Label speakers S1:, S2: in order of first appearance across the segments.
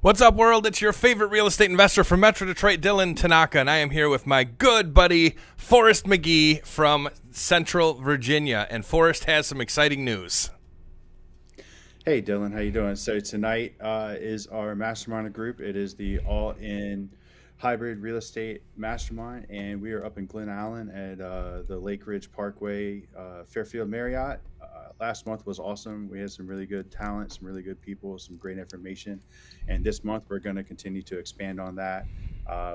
S1: What's up, world? It's your favorite real estate investor from Metro Detroit, Dylan Tanaka, and I am here with my good buddy, Forrest McGee from Central Virginia. And Forrest has some exciting news.
S2: Hey Dylan, how you doing? So tonight is our mastermind group. It is the all-in hybrid real estate mastermind, and we are up in Glen Allen at the Lake Ridge Parkway Fairfield Marriott. Last month was awesome. We had some really good talent, some really good people, some great information, and this month we're going to continue to expand on that.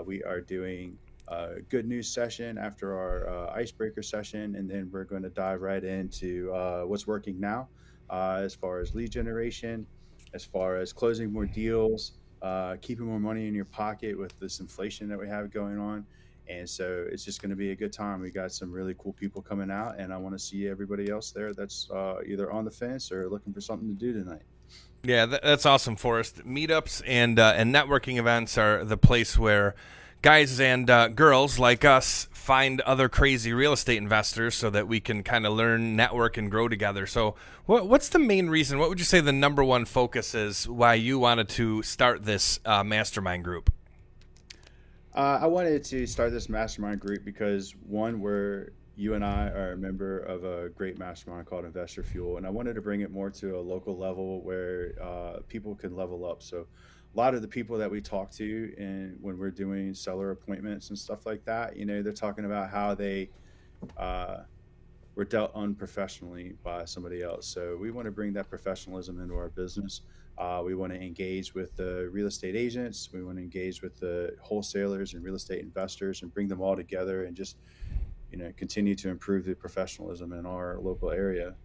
S2: We are doing a good news session after our icebreaker session, and then we're going to dive right into what's working now as far as lead generation, as far as closing more deals, keeping more money in your pocket with this inflation that we have going on. And so it's just going to be a good time. We got some really cool people coming out, and I want to see everybody else there that's either on the fence or looking for something to do tonight.
S1: Yeah, that's awesome, Forrest. Meetups and networking events are the place where guys and girls like us find other crazy real estate investors so that we can kind of learn, network, and grow together. So what's the main reason? What would you say the number one focus is why you wanted to start this mastermind group?
S2: I wanted to start this mastermind group because one, where you and I are a member of a great mastermind called Investor Fuel, and I wanted to bring it more to a local level where people can level up. So, a lot of the people that we talk to, and when we're doing seller appointments and stuff like that, they're talking about how they uh, were dealt unprofessionally by somebody else. So we want to bring that professionalism into our business. We want to engage with the real estate agents. We want to engage with the wholesalers and real estate investors and bring them all together and just, continue to improve the professionalism in our local area.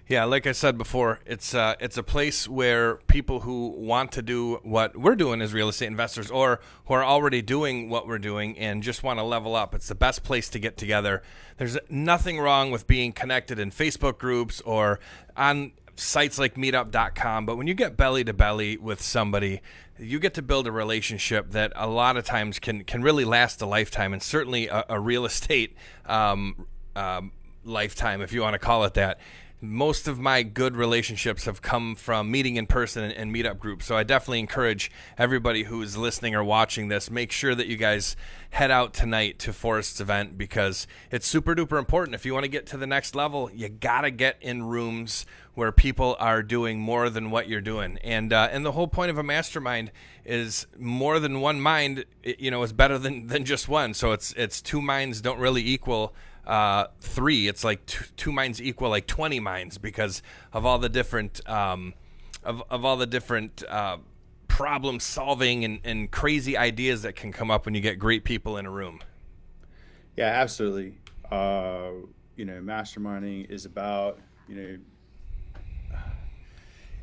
S1: Yeah, like I said before, it's a place where people who want to do what we're doing as real estate investors, or who are already doing what we're doing and just want to level up. It's the best place to get together. There's nothing wrong with being connected in Facebook groups or on sites like Meetup.com, but when you get belly to belly with somebody, you get to build a relationship that a lot of times can really last a lifetime, and certainly a real estate lifetime, if you want to call it that. Most of my good relationships have come from meeting in person and meetup groups. So I definitely encourage everybody who is listening or watching this, make sure that you guys head out tonight to Forrest's event, because it's super duper important. If you want to get to the next level, you got to get in rooms where people are doing more than what you're doing. And the whole point of a mastermind is more than one mind, is better than just one. So it's two minds don't really equal three. It's like two minds equal like 20 minds, because of all the different of all the different problem solving and crazy ideas that can come up when you get great people in a room.
S2: Yeah, absolutely. Masterminding is about,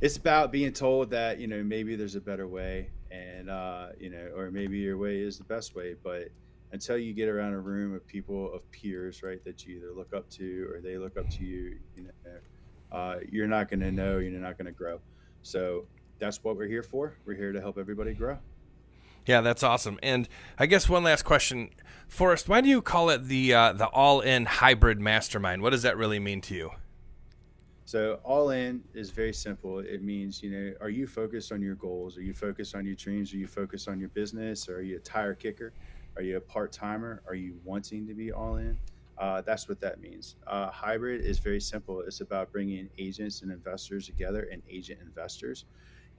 S2: it's about being told that, maybe there's a better way, and or maybe your way is the best way. But until you get around a room of people, of peers, right, that you either look up to or they look up to you, you're not going to know, you're not going to grow. So that's what we're here for. We're here to help everybody grow.
S1: Yeah, that's awesome. And I guess one last question, Forrest, why do you call it the all-in hybrid mastermind? What does that really mean to you?
S2: So all in is very simple. It means, are you focused on your goals? Are you focused on your dreams? Are you focused on your business? Or are you a tire kicker? Are you a part timer? Are you wanting to be all in? That's what that means. Hybrid is very simple. It's about bringing agents and investors together, and agent investors,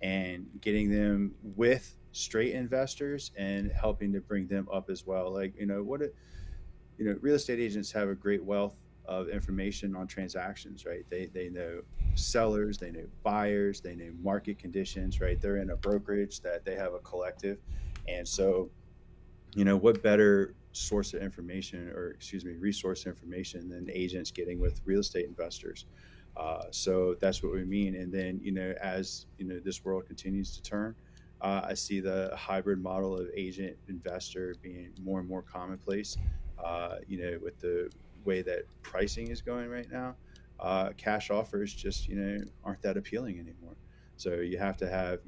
S2: and getting them with straight investors and helping to bring them up as well. Like, real estate agents have a great wealth of information on transactions, right? They know sellers, they know buyers, they know market conditions, right? They're in a brokerage that they have a collective. And so, what better source of information, or excuse me, resource information, than agents getting with real estate investors? So that's what we mean. And then, as this world continues to turn, I see the hybrid model of agent investor being more and more commonplace. With the way that pricing is going right now, cash offers just aren't that appealing anymore. So you have to have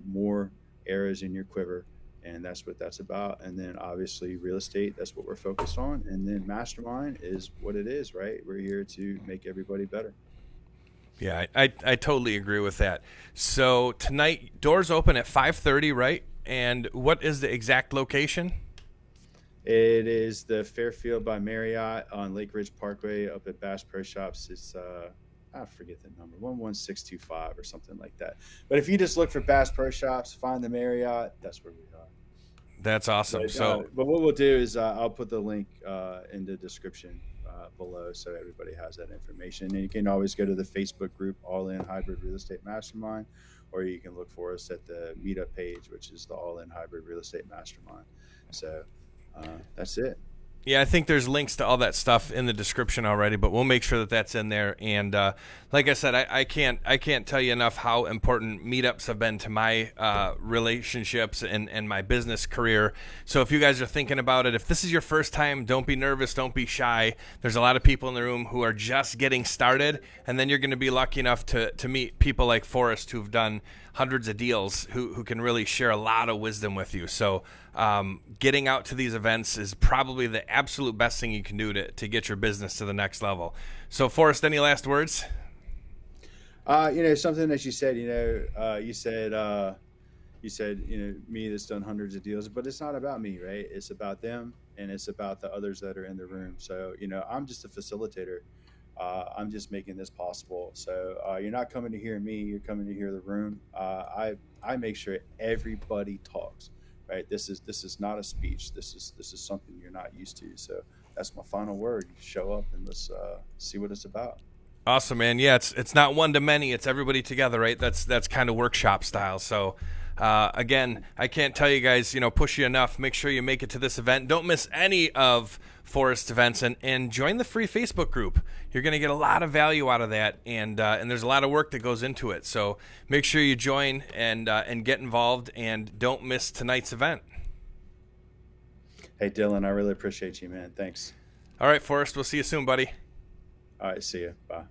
S2: more arrows in your quiver, and that's what that's about. And then obviously real estate, that's what we're focused on. And then mastermind is what it is, right? We're here to make everybody better.
S1: Yeah, I totally agree with that. So tonight, doors open at 5:30, right? And what is the exact location?
S2: It is the Fairfield by Marriott on Lake Ridge Parkway up at Bass Pro Shops. It's I forget the number, 11625 or something like that. But if you just look for Bass Pro Shops, find the Marriott, that's where we are.
S1: That's awesome.
S2: But what we'll do is I'll put the link in the description below so everybody has that information. And you can always go to the Facebook group, All In Hybrid Real Estate Mastermind, or you can look for us at the Meetup page, which is the All In Hybrid Real Estate Mastermind. So that's it.
S1: Yeah, I think there's links to all that stuff in the description already, but we'll make sure that that's in there. And like I said, I can't tell you enough how important meetups have been to my relationships and my business career. So if you guys are thinking about it, if this is your first time, don't be nervous, don't be shy. There's a lot of people in the room who are just getting started, and then you're going to be lucky enough to meet people like Forrest who've done hundreds of deals who can really share a lot of wisdom with you. So getting out to these events is probably the absolute best thing you can do to get your business to the next level. So Forrest, any last words?
S2: Something that you said, you said, me that's done hundreds of deals, but it's not about me, right? It's about them, and it's about the others that are in the room. So, I'm just a facilitator. I'm just making this possible. So you're not coming to hear me, you're coming to hear the room. I make sure everybody talks, right? This is not a speech. This is something you're not used to. So that's my final word. You show up and let's see what it's about.
S1: Awesome, man. Yeah, it's not one to many. It's everybody together, right? That's kind of workshop style. So, again, I can't tell you guys, push you enough. Make sure you make it to this event. Don't miss any of Forrest's events, and join the free Facebook group. You're going to get a lot of value out of that, and there's a lot of work that goes into it. So make sure you join and get involved, and don't miss tonight's event.
S2: Hey, Dylan, I really appreciate you, man. Thanks.
S1: All right, Forrest, we'll see you soon, buddy.
S2: All right, see you. Bye.